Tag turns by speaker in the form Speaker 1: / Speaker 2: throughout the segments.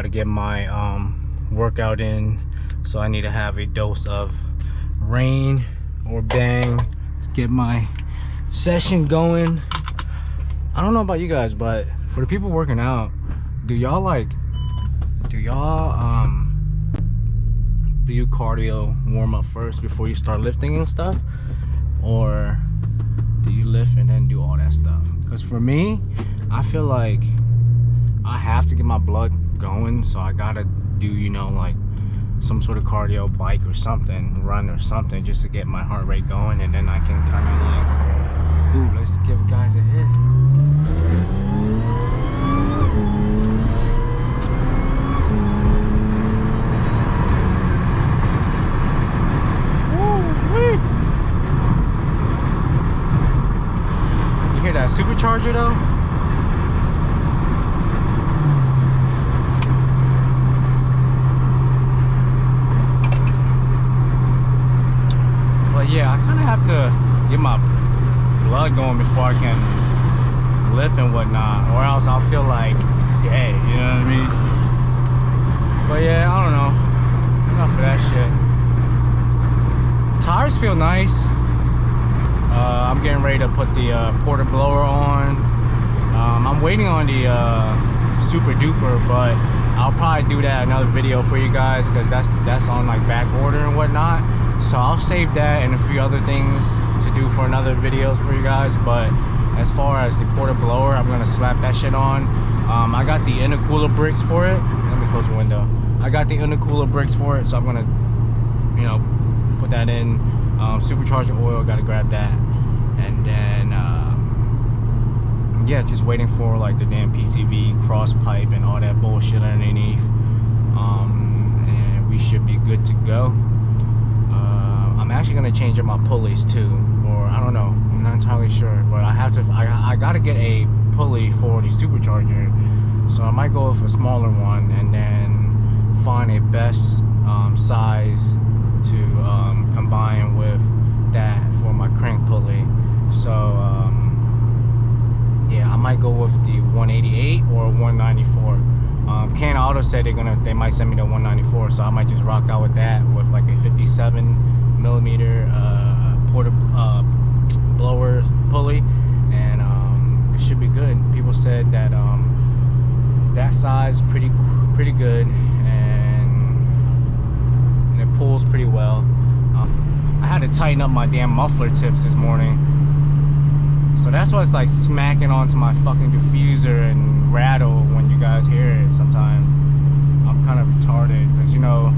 Speaker 1: about to get my workout in, so I need to have a dose of rain or bang to get my session going. I don't know about you guys, but for the people working out, do y'all do you cardio warm up first before you start lifting and stuff, or do you lift and then do all that stuff? Because for me, I feel like I have to get my blood going, so I gotta do, you know, like some sort of cardio, bike or something, run or something, just to get my heart rate going, and then I can kind of like, ooh, let's give guys a hit. You hear that supercharger though? But yeah, I kind of have to get my blood going before I can lift and whatnot, or else I'll feel like dead, you know what I mean? But yeah, I don't know, enough of that shit. Tires feel nice. I'm getting ready to put the porta blower on. I'm waiting on the super duper, but I'll probably do that another video for you guys, because that's on like back order and whatnot. So I'll save that and a few other things to do for another videos for you guys. But as far as the porta blower, I'm gonna slap that shit on. I got the intercooler bricks for it. Let me close the window. I got the intercooler bricks for it, so I'm gonna, you know, put that in. Supercharger oil, gotta grab that, and then yeah, just waiting for like the damn PCV cross pipe and all that bullshit underneath, and we should be good to go. I'm actually gonna change up my pulleys too, or I don't know, I'm not entirely sure, but I have to. I gotta get a pulley for the supercharger, so I might go with a smaller one and then find a best size to combine with that for my crank pulley. So yeah, I might go with the 188 or 194. Can Auto said they might send me the 194, so I might just rock out with that, with like a 57mm porta blower pulley, and it should be good. People said that that size pretty good, and it pulls pretty well. I had to tighten up my damn muffler tips this morning, so that's why it's like smacking onto my fucking diffuser and rattle when you guys hear it sometimes. I'm kind of retarded, because you know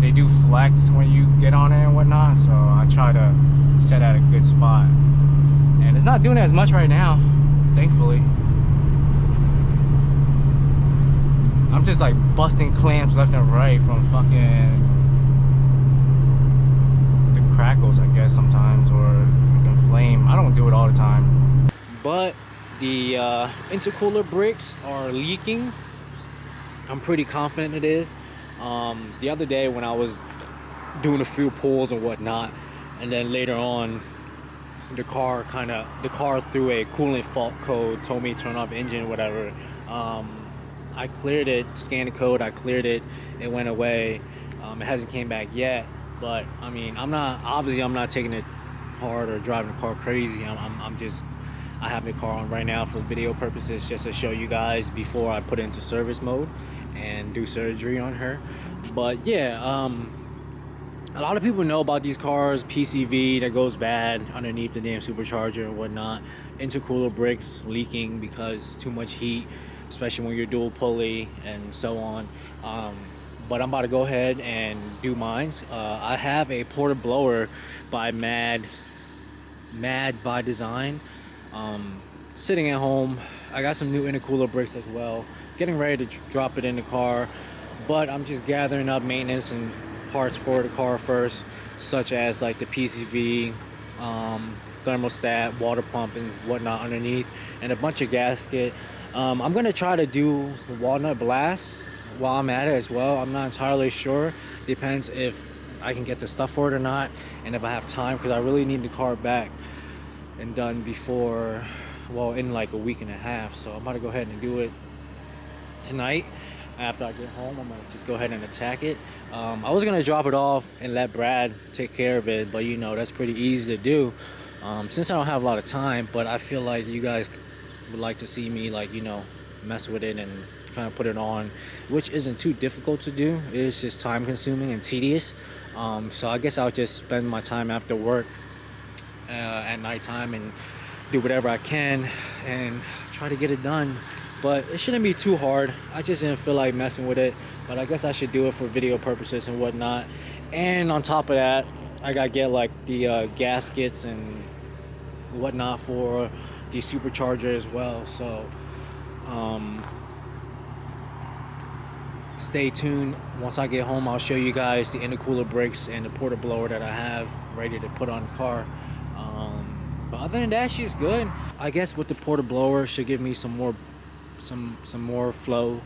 Speaker 1: they do flex when you get on it and whatnot, so I try to set at a good spot, and it's not doing it as much right now, thankfully. I'm just like busting clamps left and right from fucking the crackles, I guess, sometimes, or freaking flame. I don't do it all the time, but the intercooler bricks are leaking. I'm pretty confident it is. The other day when I was doing a few pulls and whatnot, and then later on the car threw a coolant fault code, told me to turn off engine, whatever. I cleared it, scanned the code, I cleared it, it went away. It hasn't came back yet, but I mean, I'm not taking it hard or driving the car crazy. I have the car on right now for video purposes, just to show you guys before I put it into service mode and do surgery on her. But yeah, a lot of people know about these cars, PCV that goes bad underneath the damn supercharger and whatnot, intercooler bricks leaking because too much heat, especially when you're dual pulley and so on. But I'm about to go ahead and do mines. I have a porta blower by Mad by Design, sitting at home. I got some new intercooler bricks as well, getting ready to drop it in the car, but I'm just gathering up maintenance and parts for the car first, such as like the PCV, thermostat, water pump and whatnot underneath, and a bunch of gasket. I'm gonna try to do the walnut blast while I'm at it as well. I'm not entirely sure, depends if I can get the stuff for it or not, and if I have time, because I really need the car back and done before, well, in like a week and a half. So I'm about to go ahead and do it tonight. after I get home, I'm gonna just go ahead and attack it. I was gonna drop it off and let Brad take care of it, but you know, that's pretty easy to do since I don't have a lot of time. But I feel like you guys would like to see me, like, you know, mess with it and kind of put it on, which isn't too difficult to do. It's just time consuming and tedious. So I guess I'll just spend my time after work at nighttime and do whatever I can and try to get it done. But it shouldn't be too hard. I just didn't feel like messing with it, but I guess I should do it for video purposes and whatnot. And on top of that, I gotta get like the gaskets and whatnot for the supercharger as well. So stay tuned. Once I get home, I'll show you guys the intercooler brakes and the porta blower that I have ready to put on the car. But other than that, she's good. I guess with the porta blower should give me some more flow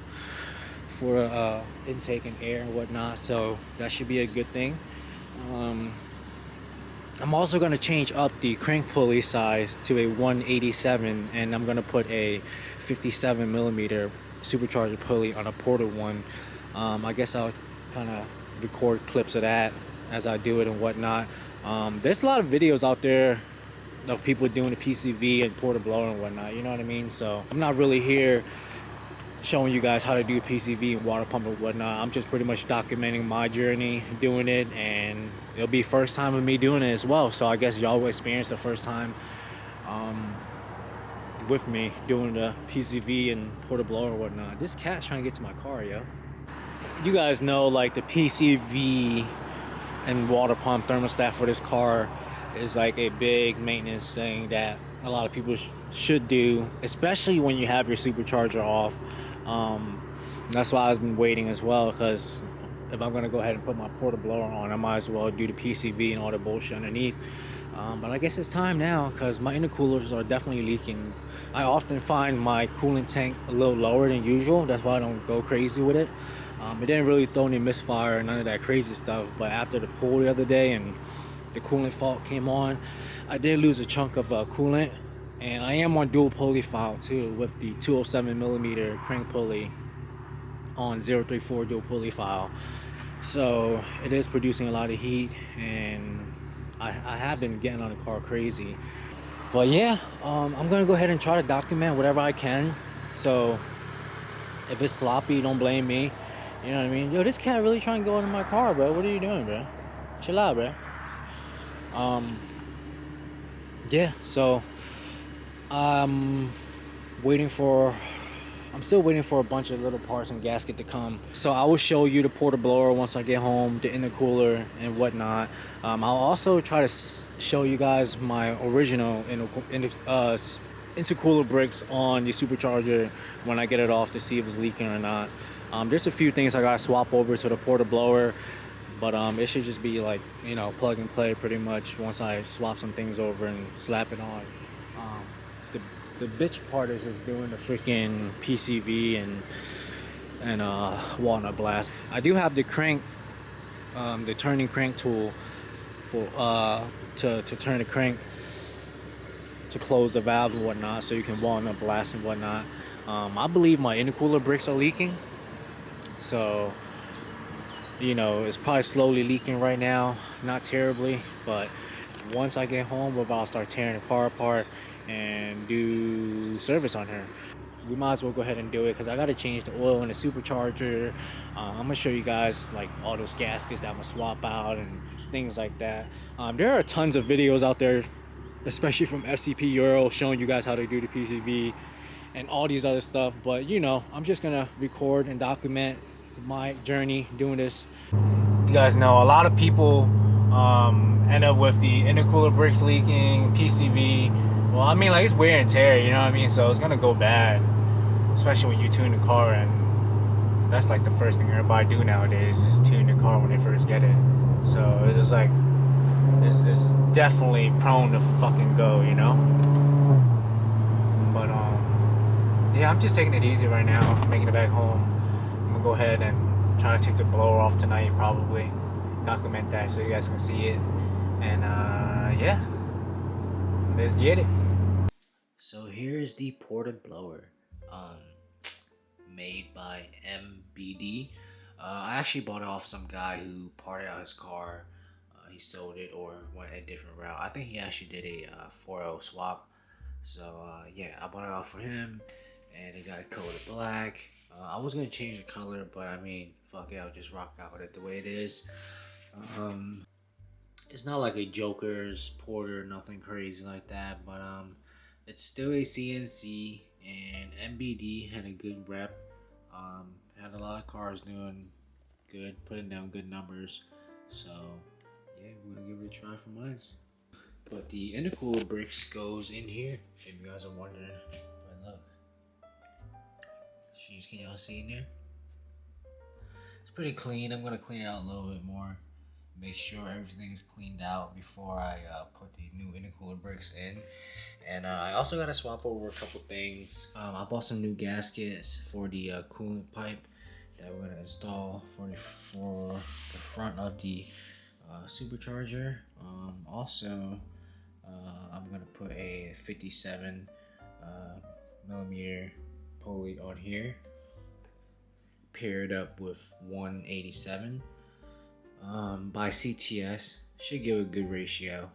Speaker 1: for intake and air and whatnot, so that should be a good thing. I'm also going to change up the crank pulley size to a 187, and I'm going to put a 57 millimeter supercharger pulley on a porta one. I guess I'll kind of record clips of that as I do it and whatnot. There's a lot of videos out there of people doing the PCV and porta blower and whatnot, you know what I mean? So I'm not really here showing you guys how to do PCV and water pump and whatnot. I'm just pretty much documenting my journey doing it, and it'll be first time of me doing it as well. So I guess y'all will experience the first time with me doing the PCV and porta blower and whatnot. This cat's trying to get to my car, yo. You guys know, like, the PCV and water pump thermostat for this car is like a big maintenance thing that a lot of people should do, especially when you have your supercharger off. That's why I've been waiting as well, because if I'm gonna go ahead and put my porta blower on, I might as well do the PCV and all the bullshit underneath. But I guess it's time now, because my intercoolers are definitely leaking. I often find my coolant tank a little lower than usual. That's why I don't go crazy with it. It didn't really throw any misfire and none of that crazy stuff, but after the pool the other day and the coolant fault came on, I did lose a chunk of coolant. And I am on dual pulley file too, with the 207 millimeter crank pulley on 034 dual pulley file. So it is producing a lot of heat, and I have been getting on the car crazy. But yeah, I'm gonna go ahead and try to document whatever I can. So if it's sloppy, don't blame me. You know what I mean? Yo, this cat really trying to go into my car, bro. What are you doing, bro? Chill out, bro. Yeah, so I'm still waiting for a bunch of little parts and gasket to come. So I will show you the porta blower once I get home, the intercooler and whatnot. I'll also try to show you guys my original intercooler bricks on the supercharger when I get it off, to see if it's leaking or not. There's a few things I gotta swap over to the porta blower, but it should just be like, you know, plug and play pretty much once I swap some things over and slap it on. The bitch part is just doing the freaking PCV and walnut blast. I do have the crank, the turning crank tool for to turn the crank to close the valve and whatnot, so you can walnut blast and whatnot. I believe my intercooler bricks are leaking, so you know, it's probably slowly leaking right now, not terribly, but once I get home, we're about to start tearing the car apart and do service on her. We might as well go ahead and do it, because I got to change the oil in the supercharger. I'm gonna show you guys like all those gaskets that I'm gonna swap out and things like that. There are tons of videos out there, especially from FCP Euro, showing you guys how to do the PCV and all these other stuff, but you know, I'm just gonna record and document my journey doing this. You guys know a lot of people end up with the intercooler bricks leaking, PCV. Well, I mean, like, it's wear and tear, you know what I mean? So it's gonna go bad, especially when you tune the car, and that's like the first thing everybody do nowadays is tune the car when they first get it. So it's just like, it's definitely prone to fucking go, you know? But yeah, I'm just taking it easy right now, making it back home. I'm gonna go ahead and try to take the blower off tonight, probably document that so you guys can see it. And yeah, let's get it. So here's the porta blower. made by MBD. I actually bought it off some guy who parted out his car. He sold it or went a different route. I think he actually did a 4L swap. So yeah, I bought it off for him, and it got it coated black. I was gonna change the color, but I mean, fuck it, I'll just rock out with it the way it is. It's not like a Joker's Porter, nothing crazy like that, but it's still a CNC, and MBD had a good rep. Had a lot of cars doing good, putting down good numbers. So yeah, we're gonna give it a try for mine. But the intercooler bricks goes in here, if you guys are wondering. But look, jeez, can y'all see in there? It's pretty clean. I'm gonna clean it out a little bit more. Make sure everything's cleaned out before I put the new intercooler bricks in. And I also gotta swap over a couple things. I bought some new gaskets for the coolant pipe that we're gonna install for the front of the supercharger. Also, I'm gonna put a 57 millimeter pulley on here, paired up with 187 by CTS. Should give a good ratio.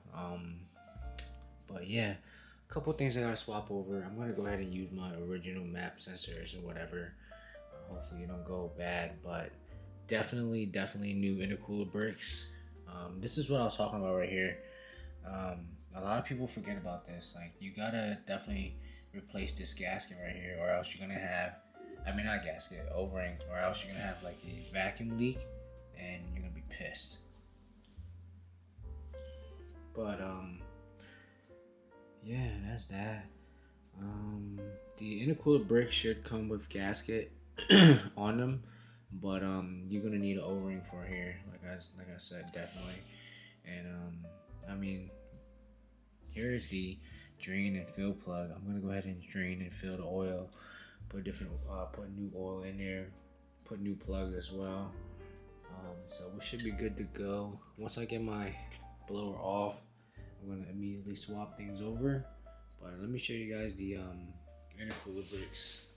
Speaker 1: But yeah, a couple things I gotta swap over. I'm gonna go ahead and use my original map sensors or whatever. Hopefully it don't go bad, but definitely new intercooler bricks. This is what I was talking about right here. A lot of people forget about this. Like, you gotta definitely replace this gasket right here, or else you're gonna have, I mean, not gasket, O-ring, or else you're gonna have like a vacuum leak and you're gonna be pissed. But yeah, that's that. The intercooler brick should come with gasket on them, but you're gonna need an O-ring for here, like I said, definitely. And I mean, here's the drain and fill plug. I'm gonna go ahead and drain and fill the oil, put new oil in there, put new plugs as well. So we should be good to go. Once I get my blower off, I'm gonna immediately swap things over. But let me show you guys the intercooler bricks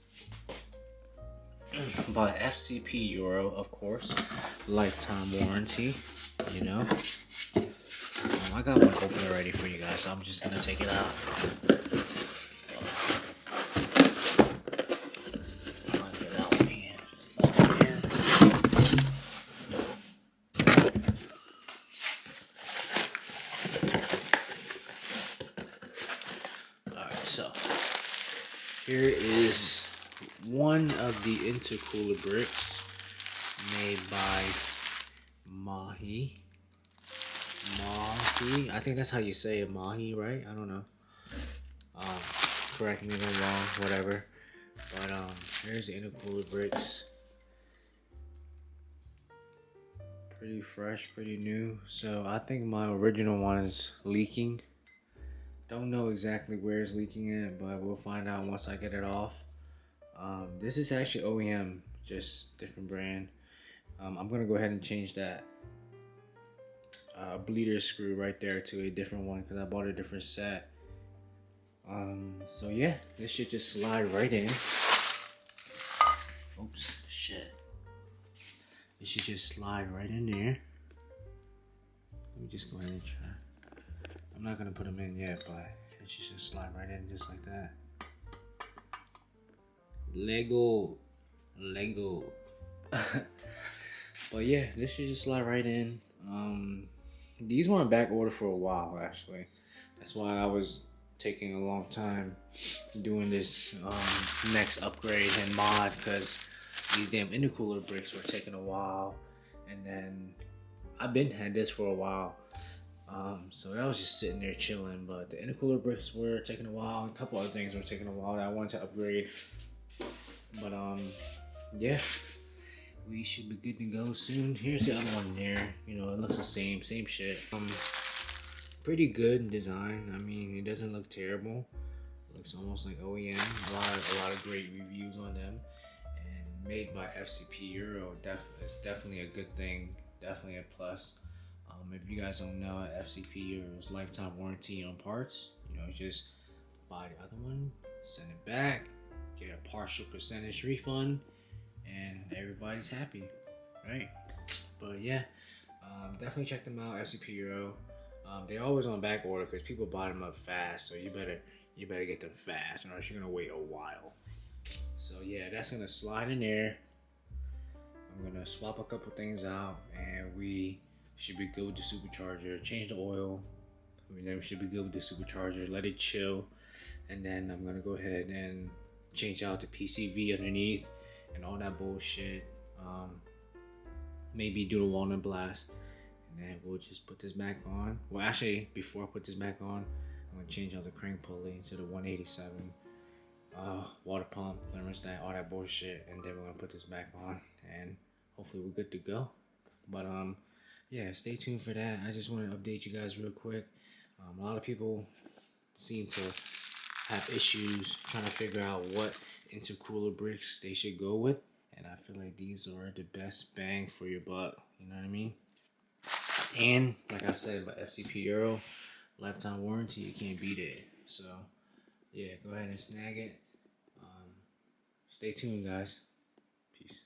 Speaker 1: by FCP Euro, of course, lifetime warranty. You know, I got one open already for you guys, so I'm just gonna take it out. So here is one of the intercooler bricks made by Mahi. I think that's how you say it, Mahi, right? I don't know. Correct me if I'm wrong, whatever. But here's the intercooler bricks. Pretty fresh, pretty new. So I think my original one is leaking. Don't know exactly where it's leaking at, but we'll find out once I get it off. This is actually OEM, just different brand. I'm gonna go ahead and change that bleeder screw right there to a different one because I bought a different set. So yeah, this should just slide right in. Oops, shit. It should just slide right in there. Let me just go ahead and try. I'm not gonna put them in yet, but it should just slide right in just like that. Lego. But yeah, this should just slide right in. These were on back order for a while, actually. That's why I was taking a long time doing this next upgrade and mod, because these damn intercooler bricks were taking a while, and then I've been had this for a while. So I was just sitting there chilling, but the intercooler bricks were taking a while, and a couple other things were taking a while that I wanted to upgrade. But yeah, we should be good to go soon. Here's the other one there. You know, it looks the same shit. Pretty good design. I mean, it doesn't look terrible. It looks almost like OEM. A lot of great reviews on them, and made by FCP Euro. It's definitely a good thing. Definitely a plus. If you guys don't know, FCP Euro's lifetime warranty on parts. You know, just buy the other one, send it back, get a partial percentage refund, and everybody's happy, right? But yeah, definitely check them out, FCP Euro. They're always on back order because people buy them up fast, so you better get them fast, or else you're gonna wait a while. So yeah, that's gonna slide in there. I'm gonna swap a couple things out, and we should be good with the supercharger. Change the oil. Then we should be good with the supercharger. Let it chill, and then I'm gonna go ahead and change out the PCV underneath and all that bullshit. Maybe do the walnut blast, and then we'll just put this back on. Well, actually, before I put this back on, I'm gonna change out the crank pulley to the 187. Water pump, thermostat, all that bullshit, and then we're gonna put this back on, and hopefully we're good to go. But yeah, stay tuned for that. I just want to update you guys real quick. A lot of people seem to have issues trying to figure out what intercooler bricks they should go with, and I feel like these are the best bang for your buck. You know what I mean? And like I said about FCP Euro, lifetime warranty, you can't beat it. So yeah, go ahead and snag it. Stay tuned, guys. Peace.